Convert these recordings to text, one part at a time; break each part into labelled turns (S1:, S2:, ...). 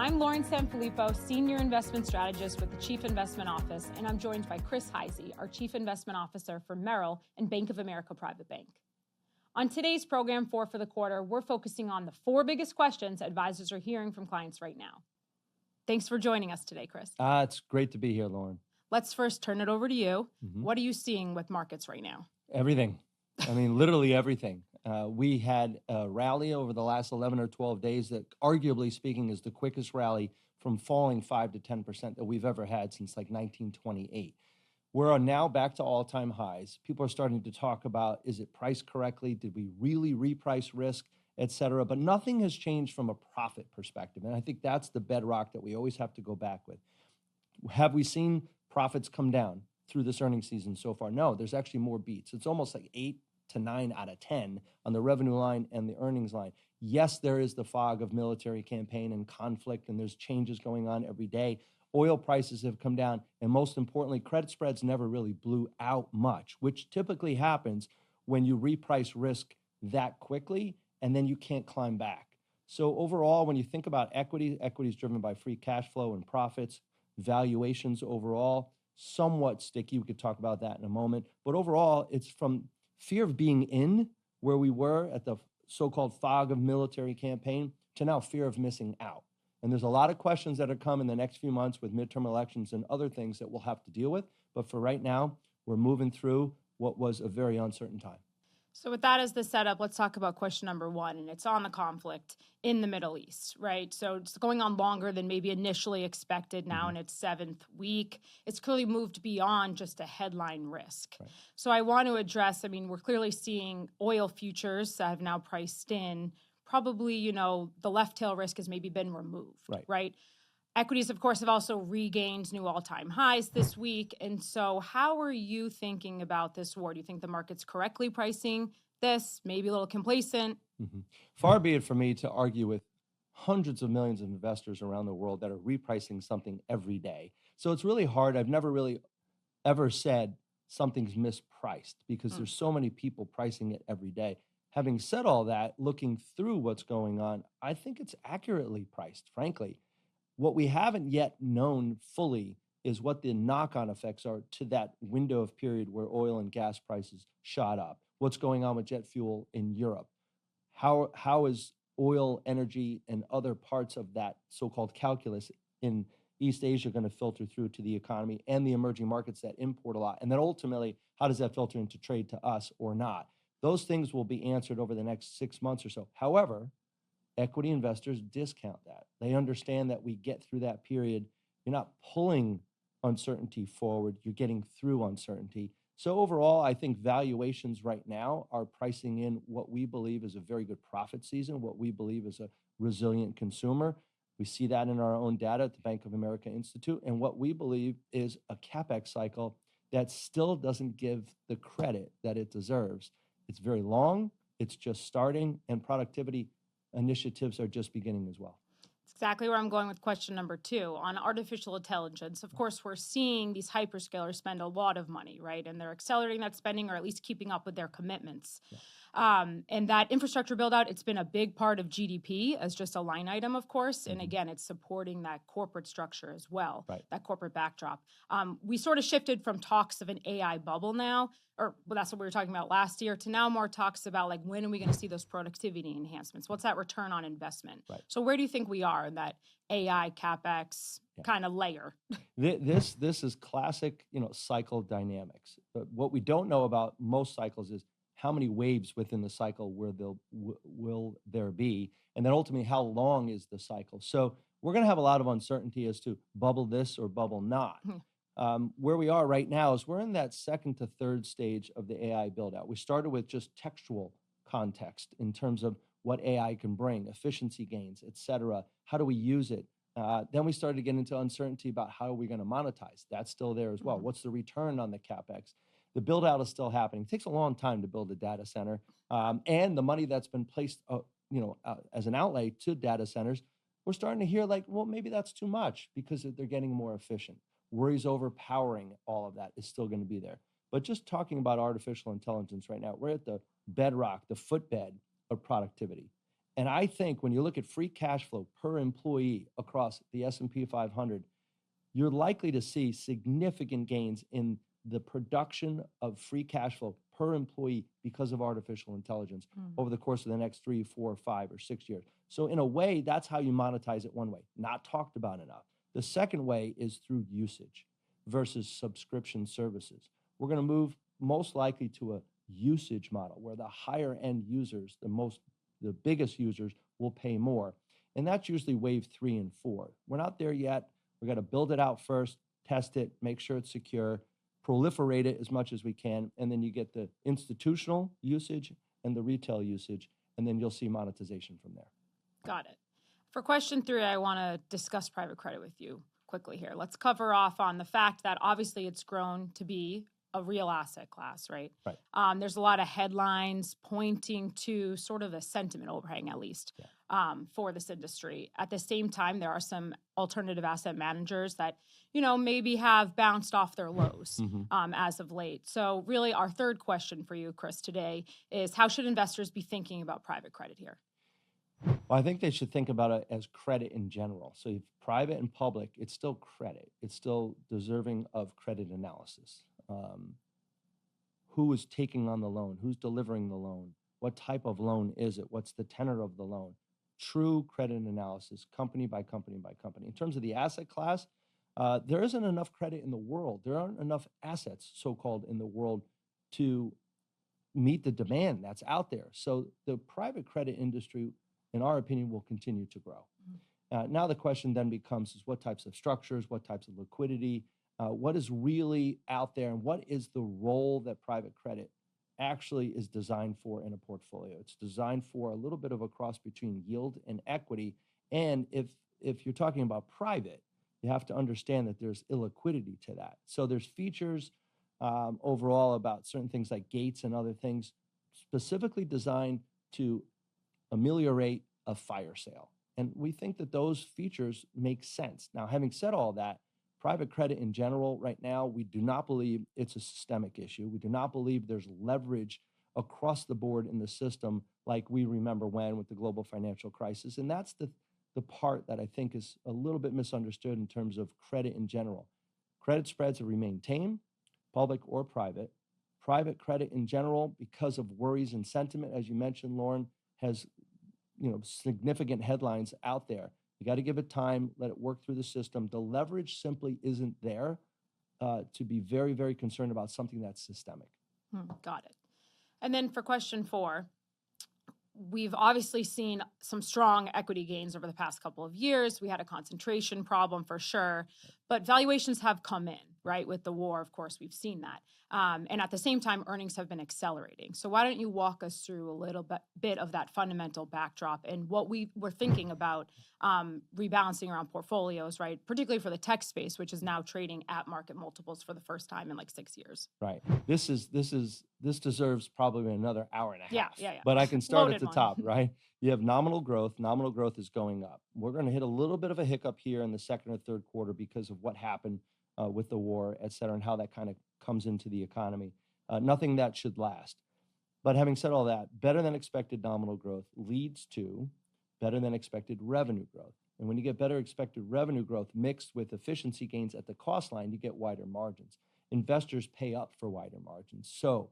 S1: I'm Lauren Sanfilippo, Senior Investment Strategist with the Chief Investment Office, and I'm joined by Chris Heisey, our Chief Investment Officer for Merrill and Bank of America Private Bank. On today's program, Four for the Quarter, we're focusing on the four biggest questions advisors are hearing from clients right now. Thanks for joining us today, Chris.
S2: It's great to be here, Lauren.
S1: Let's first turn it over to you. What are you seeing with markets right now?
S2: Everything. I mean, literally everything. We had a rally over the last 11 or 12 days that, arguably speaking, is the quickest rally from falling 5 to 10% that we've ever had since like 1928. We're now back to all-time highs. People are starting to talk about, is it priced correctly? Did we really reprice risk, et cetera? But nothing has changed from a profit perspective. And I think that's the bedrock that we always have to go back with. Have we seen profits come down through this earnings season so far? No, there's actually more beats. It's almost like 8 to 9 out of 10 on the revenue line and the earnings line. Yes, there is the fog of military campaign and conflict, and there's changes going on every day. Oil prices have come down, and most importantly, credit spreads never really blew out much, which typically happens when you reprice risk that quickly, and then you can't climb back. So overall, when you think about equity is driven by free cash flow and profits. Valuations overall, somewhat sticky. We could talk about that in a moment. But overall, it's from fear of being in where we were at the so-called fog of military campaign to now fear of missing out. And there's a lot of questions that are coming in the next few months with midterm elections and other things that we'll have to deal with. But for right now, we're moving through what was a very uncertain time.
S1: So with that as the setup, let's talk about question number one, and it's on the conflict in the Middle East, right? So it's going on longer than maybe initially expected now in its 7th week. It's clearly moved beyond just a headline risk.
S2: Right.
S1: So I want to address, we're clearly seeing oil futures that have now priced in. Probably, the left tail risk has maybe been removed, right? Equities, of course, have also regained new all-time highs this week. And so how are you thinking about this war? Do you think the market's correctly pricing this, maybe a little complacent?
S2: Far be it from me to argue with hundreds of millions of investors around the world that are repricing something every day. So it's really hard. I've never really ever said something's mispriced because there's so many people pricing it every day. Having said all that, looking through what's going on, I think it's accurately priced, frankly. What we haven't yet known fully is what the knock-on effects are to that window of period where oil and gas prices shot up. What's going on with jet fuel in Europe? How is oil, energy, and other parts of that so-called calculus in East Asia going to filter through to the economy and the emerging markets that import a lot? And then ultimately, how does that filter into trade to us or not? Those things will be answered over the next 6 months or so. However, equity investors discount that. They understand that we get through that period. You're not pulling uncertainty forward, you're getting through uncertainty. So overall, I think valuations right now are pricing in what we believe is a very good profit season, what we believe is a resilient consumer. We see that in our own data at the Bank of America Institute, and what we believe is a CapEx cycle that still doesn't give the credit that it deserves. It's very long, it's just starting, and productivity initiatives are just beginning as well.
S1: That's exactly where I'm going with question number two. On artificial intelligence, of course, we're seeing these hyperscalers spend a lot of money, right? And they're accelerating that spending or at least keeping up with their commitments. And that infrastructure build out, it's been a big part of GDP as just a line item, of course. And again, it's supporting that corporate structure as well, that corporate backdrop. We sort of shifted from talks of an AI bubble now, or well, that's what we were talking about last year, to now more talks about like, when are we going to see those productivity enhancements? What's that return on investment? So where do you think we are in that AI CapEx kind of layer?
S2: This is classic, cycle dynamics. But what we don't know about most cycles is how many waves within the cycle will there be, and then ultimately how long is the cycle. So we're going to have a lot of uncertainty as to bubble this or bubble not. Where we are right now is we're in that second to third stage of the AI build out. We started with just textual context in terms of what AI can bring, efficiency gains, et cetera. How do we use it? Then we started to get into uncertainty about how are we going to monetize. That's still there as well. What's the return on the CapEx? The build out is still happening. It takes a long time to build a data center. And the money that's been placed as an outlay to data centers, we're starting to hear like, well, maybe that's too much because they're getting more efficient. Worries overpowering all of that is still going to be there. But just talking about artificial intelligence right now, we're at the bedrock, the footbed of productivity. And I think when you look at free cash flow per employee across the S&P 500, you're likely to see significant gains in the production of free cash flow per employee because of artificial intelligence over the course of the next 3, 4, 5, or 6 years. So in a way, that's how you monetize it one way, not talked about enough. The second way is through usage versus subscription services. We're going to move most likely to a usage model where the higher end users, the biggest users will pay more. And that's usually wave 3 and 4. We're not there yet. We got to build it out first, test it, make sure it's secure, proliferate it as much as we can, and then you get the institutional usage and the retail usage, and then you'll see monetization from there.
S1: Got it. For question 3, I want to discuss private credit with you quickly here. Let's cover off on the fact that obviously it's grown to be a real asset class, right?
S2: Right.
S1: There's a lot of headlines pointing to sort of a sentiment overhang, at least, for this industry. At the same time, there are some alternative asset managers that, maybe have bounced off their lows as of late. So really, our third question for you, Chris, today is how should investors be thinking about private credit here?
S2: Well, I think they should think about it as credit in general. So if private and public, it's still credit. It's still deserving of credit analysis. Who is taking on the loan? Who's delivering the loan? What type of loan is it? What's the tenor of the loan? True credit analysis, company by company by company. In terms of the asset class, there isn't enough credit in the world. There aren't enough assets, so-called, in the world to meet the demand that's out there. So the private credit industry, in our opinion, will continue to grow. Now the question then becomes is what types of structures, what types of liquidity, what is really out there, and what is the role that private credit actually is designed for in a portfolio. It's designed for a little bit of a cross between yield and equity. And if you're talking about private, you have to understand that there's illiquidity to that. So there's features overall about certain things like gates and other things specifically designed to ameliorate a fire sale. And we think that those features make sense. Now, having said all that, private credit in general, right now, we do not believe it's a systemic issue. We do not believe there's leverage across the board in the system like we remember when with the global financial crisis. And that's the part that I think is a little bit misunderstood in terms of credit in general. Credit spreads have remained tame, public or private. Private credit in general, because of worries and sentiment, as you mentioned, Lauren, has significant headlines out there. You got to give it time, let it work through the system. The leverage simply isn't there to be very, very concerned about something that's systemic.
S1: Got it. And then for question 4, we've obviously seen some strong equity gains over the past couple of years. We had a concentration problem for sure, but valuations have come in, right? With the war, of course, we've seen that. And at the same time, earnings have been accelerating. So why don't you walk us through a little bit of that fundamental backdrop and what we were thinking about rebalancing around portfolios, right? Particularly for the tech space, which is now trading at market multiples for the first time in like 6 years.
S2: Right. This deserves probably another hour and a half.
S1: Yeah.
S2: But I can start
S1: Loaded
S2: at the
S1: one.
S2: top, right? You have nominal growth. Nominal growth is going up. We're going to hit a little bit of a hiccup here in the second or third quarter because of what happened with the war, et cetera, and how that kind of comes into the economy. Nothing that should last. But having said all that, better than expected nominal growth leads to better than expected revenue growth. And when you get better expected revenue growth mixed with efficiency gains at the cost line, you get wider margins. Investors pay up for wider margins. So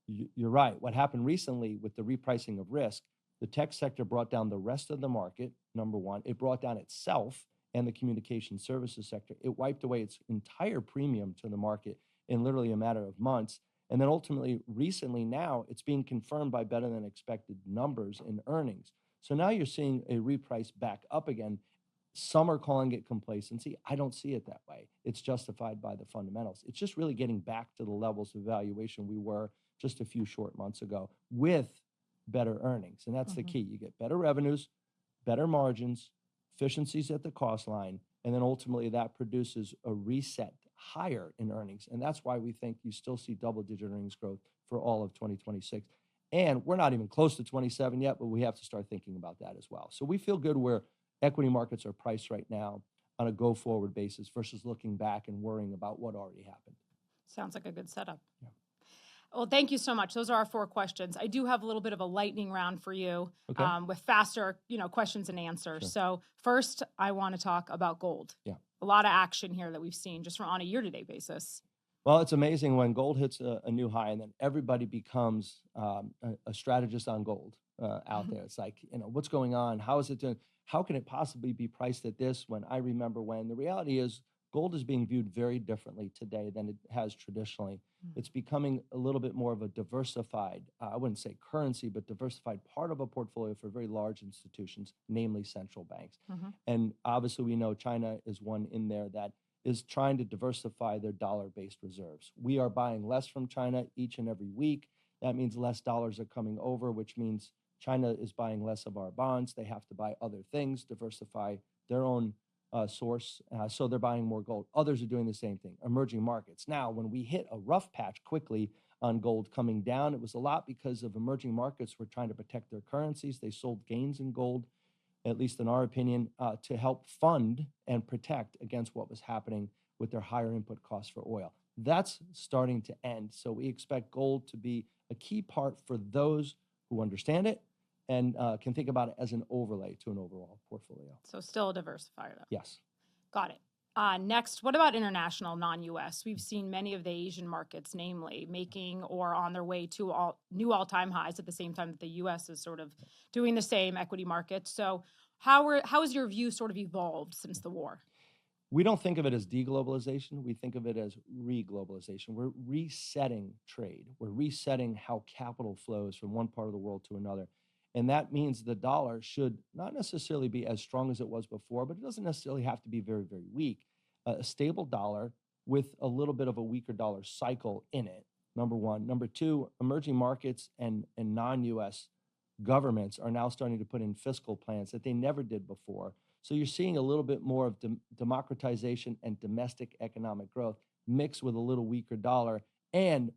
S2: you're right. What happened recently with the repricing of risk, the tech sector brought down the rest of the market, number one. It brought down itself and the communication services sector. It wiped away its entire premium to the market in literally a matter of months. And then ultimately, recently now, it's being confirmed by better than expected numbers in earnings. So now you're seeing a reprice back up again. Some are calling it complacency. I don't see it that way. It's justified by the fundamentals. It's just really getting back to the levels of valuation we were just a few short months ago with better earnings. And that's the key. You get better revenues, better margins, efficiencies at the cost line, and then ultimately that produces a reset higher in earnings. And that's why we think you still see double-digit earnings growth for all of 2026. And we're not even close to 27 yet, but we have to start thinking about that as well. So we feel good where equity markets are priced right now on a go-forward basis versus looking back and worrying about what already happened.
S1: Sounds like a good setup.
S2: Yeah.
S1: Well, thank you so much. Those are our 4 questions. I do have a little bit of a lightning round for you,
S2: Okay.
S1: with faster, questions and answers.
S2: Sure.
S1: So first, I want to talk about gold.
S2: Yeah.
S1: A lot of action here that we've seen just on a year-to-date basis.
S2: Well, it's amazing when gold hits a new high, and then everybody becomes a strategist on gold out there. It's like, what's going on? How is it doing? How can it possibly be priced at this when I remember when? The reality is, gold is being viewed very differently today than it has traditionally. It's becoming a little bit more of a diversified, I wouldn't say currency, but diversified part of a portfolio for very large institutions, namely central banks.
S1: Mhm.
S2: And obviously, we know China is one in there that is trying to diversify their dollar-based reserves. We are buying less from China each and every week. That means less dollars are coming over, which means China is buying less of our bonds. They have to buy other things, diversify their own source. So they're buying more gold. Others are doing the same thing, emerging markets. Now, when we hit a rough patch quickly on gold coming down, it was a lot because of emerging markets were trying to protect their currencies. They sold gains in gold, at least in our opinion, to help fund and protect against what was happening with their higher input costs for oil. That's starting to end. So we expect gold to be a key part for those who understand it and can think about it as an overlay to an overall portfolio.
S1: So still a diversifier, though.
S2: Yes.
S1: Got it. Next, what about international non-US? We've seen many of the Asian markets, namely, making or on their way to new all-time highs at the same time that the US is sort of doing the same equity markets. So how has your view sort of evolved since the war?
S2: We don't think of it as deglobalization. We think of it as reglobalization. We're resetting trade. We're resetting how capital flows from one part of the world to another. And that means the dollar should not necessarily be as strong as it was before, but it doesn't necessarily have to be very, very weak. A stable dollar with a little bit of a weaker dollar cycle in it, number one. Number two, emerging markets and non-US governments are now starting to put in fiscal plans that they never did before. So you're seeing a little bit more of democratization and domestic economic growth mixed with a little weaker dollar and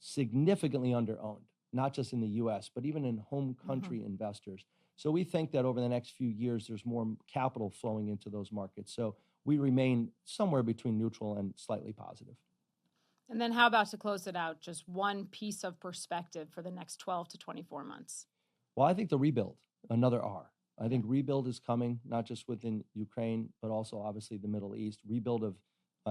S2: significantly underowned, not just in the US, but even in home country investors. So we think that over the next few years, there's more capital flowing into those markets. So we remain somewhere between neutral and slightly positive.
S1: And then how about to close it out, just one piece of perspective for the next 12 to 24 months?
S2: Well, I think the rebuild, another R. I think rebuild is coming, not just within Ukraine, but also obviously the Middle East, rebuild of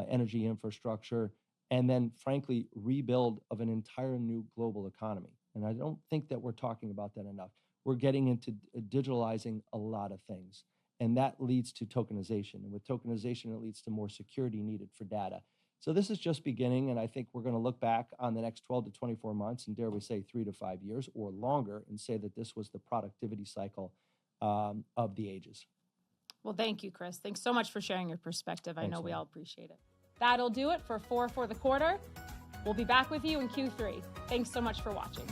S2: energy infrastructure, and then frankly, rebuild of an entire new global economy. And I don't think that we're talking about that enough. We're getting into digitalizing a lot of things, and that leads to tokenization. And with tokenization, it leads to more security needed for data. So this is just beginning, and I think we're going to look back on the next 12 to 24 months, and dare we say 3 to 5 years or longer, and say that this was the productivity cycle of the ages.
S1: Well, thank you, Chris. Thanks so much for sharing your perspective. I
S2: Thanks,
S1: know we
S2: Lauren.
S1: all appreciate it. That'll do it for 4 for the quarter. We'll be back with you in Q3. Thanks so much for watching.